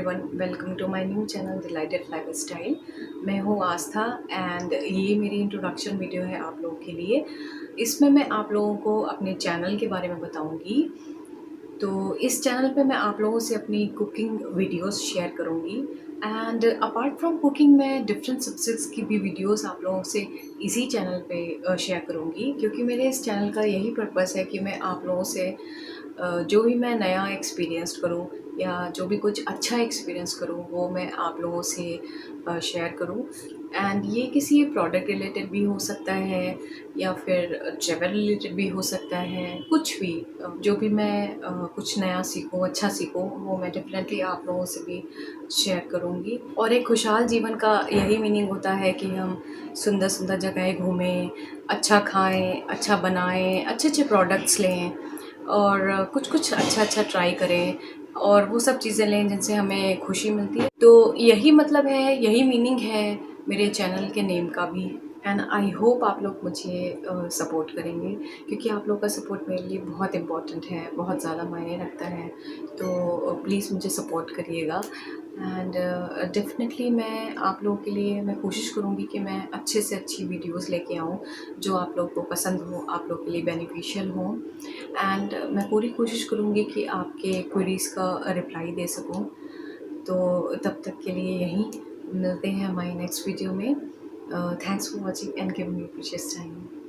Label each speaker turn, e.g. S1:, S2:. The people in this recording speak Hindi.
S1: Everyone, welcome to my new channel delighted lifestyle. मैं हूँ आस्था एंड ये मेरी इंट्रोडक्शन वीडियो है आप लोगों के लिए। इसमें मैं आप लोगों को अपने चैनल के बारे में बताऊंगी। तो इस चैनल पे मैं आप लोगों से अपनी कुकिंग वीडियोस शेयर करूंगी एंड अपार्ट फ्रॉम कुकिंग मैं डिफरेंट सब्जेक्ट्स की भी वीडियोस आप लोगों से इसी चैनल पे शेयर करूंगी, क्योंकि मेरे इस चैनल का यही पर्पस है कि मैं आप लोगों से जो भी मैं नया एक्सपीरियंस करूं या जो भी कुछ अच्छा एक्सपीरियंस करूं वो मैं आप लोगों से शेयर करूं। एंड ये किसी प्रोडक्ट रिलेटेड भी हो सकता है या फिर ट्रैवल रिलेटेड भी हो सकता है। कुछ भी जो भी मैं कुछ नया सीखूं, अच्छा सीखूं, वो मैं डेफिनेटली आप लोगों से भी शेयर करूंगी। और एक खुशहाल जीवन का यही मीनिंग होता है कि हम सुंदर सुंदर जगहें घूमें, अच्छा खाएं, अच्छा बनाएं, अच्छे अच्छे प्रोडक्ट्स लें और कुछ कुछ अच्छा अच्छा ट्राई करें और वो सब चीज़ें लें जिनसे हमें खुशी मिलती है। तो यही मतलब है, यही मीनिंग है मेरे चैनल के नेम का भी। एंड आई होप आप लोग मुझे सपोर्ट करेंगे, क्योंकि आप लोग का सपोर्ट मेरे लिए बहुत इम्पोर्टेंट है, बहुत ज़्यादा मायने रखता है। तो प्लीज़ मुझे सपोर्ट करिएगा एंड डेफिनेटली मैं आप लोगों के लिए मैं कोशिश करूँगी कि मैं अच्छे से अच्छी वीडियोस लेके आऊँ जो आप लोग को पसंद हो, आप लोग के लिए बेनिफिशियल हो। एंड मैं पूरी कोशिश करूँगी कि आपके क्वेरीज़ का रिप्लाई दे सकूँ। तो तब तक के लिए यहीं मिलते हैं हमारी नेक्स्ट वीडियो में। Thanks for watching and giving me precious time.